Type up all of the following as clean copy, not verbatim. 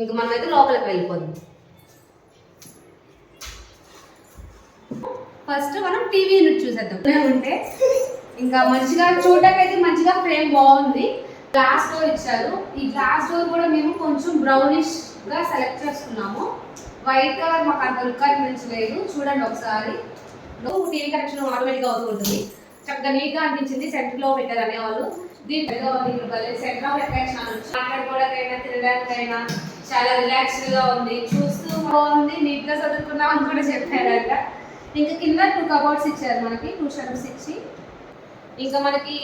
ఇంక మనమైతే లోపలికి వెళ్ళిపోదాం. ఫస్ట్ మనం టీవీ యూనిట్ చూసేద్దాం. ఉంటే ఇంకా మంచిగా చూడడానికి అయితే మంచిగా ఫ్రేమ్ బాగుంది. గ్లాస్ డోర్ ఇచ్చారు. ఈ గ్లాస్ డోర్ కూడా మేము కొంచెం బ్రౌనిష్ గా సెలెక్ట్ చేసుకున్నాము. వైట్ కలర్ మాకు అంత లుక్ అనిపించలేదు. చూడండి ఒకసారి. టీవీ కనెక్షన్ ఆటోమేటిక్గా అవుతూ ఉంటుంది. చక్కగా నీట్గా అనిపించింది. సెంటర్లో పెట్టారు అనేవాళ్ళు. దీంట్లో సెంటర్ ఆఫ్ అట్రాక్షన్ అనొచ్చు. మాట్లాడుకోవడానికైనా తినడానికైనా చాలా రిలాక్స్డ్గా ఉంది. చూస్తూ బాగుంది. నీట్గా చదువుకున్నామని కూడా చెప్పారంట. ఇంకా కింద 2 కబోర్డ్స్ ఇచ్చారు మనకి. 2 షెల్ఫ్స్ ఇచ్చి ఇంకా మనకి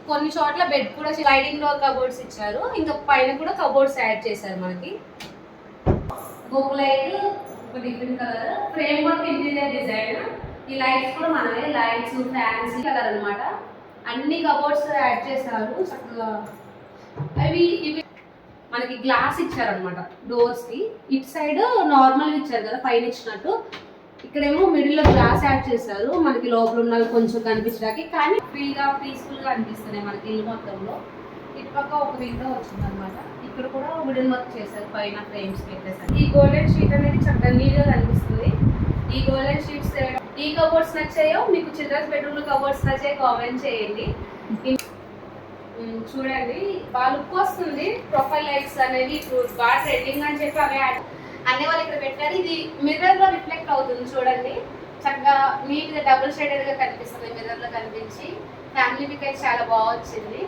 కొన్ని చోట్ల బెడ్ కూడా స్లైడింగ్ డోర్ కబోర్డ్స్ ఇచ్చారు. ఇంకా పైన కూడా కబోర్డ్స్ యాడ్ చేశారు మనకి. గోపు లైట్ ఒక different colour. Frame work interior design. ఈ లైట్స్ కూడా మనమే. లైట్స్ ఫ్యాన్సీ కలర్ అనమాట. అన్ని కబోర్డ్స్ యాడ్ చేశారు చక్కగా. ఇవి మనకి గ్లాస్ ఇచ్చారనమాట డోర్స్ కి. ఇటు సైడ్ నార్మల్ ఇచ్చారు కదా పైన ఇచ్చినట్టు. ఇక్కడేమో మిడిల్ లో గ్లాస్ యాడ్ చేశారు మనకి లోపల ఉన్నవి కొంచెం కనిపించడానికి. కానీ ఫ్రీగా పీస్ఫుల్ గా అనిపిస్తున్నాయి మనకి ఇల్లు మొత్తంలో. ఇటు పక్క ఒక విండో వచ్చింది అనమాట. ఇక్కడ కూడా వుడెన్ వర్క్ చేశారు పైన ఫ్రేమ్స్ పెట్టేసారు. ఈ గోల్డెన్ షీట్ అనేది చక్కగా నీట్గా కనిపిస్తుంది. ఈ గోల్డెన్ షీట్స్ ఈ కబోర్డ్స్ నచ్చాయో, మీకు చిల్డ్రన్స్ బెడ్రూమ్ కబోర్డ్స్ నచ్చాయో కామెంట్ చేయండి. చూడండి బాగా లుక్ వస్తుంది. ప్రొఫైల్ లైట్స్ అనేవి ఇప్పుడు బాగా ట్రెండింగ్ అని చెప్పి అవే అనే వాళ్ళు ఇక్కడ పెట్టారు. ఇది మిర్రర్ లో రిఫ్లెక్ట్ అవుతుంది చూడండి. చక్కగా నీట్ గా డబుల్ షేడెడ్ గా కనిపిస్తుంది మిర్రర్ లో కనిపించి. ఫ్యామిలీ పిక్ అయితే చాలా బాగా వచ్చింది.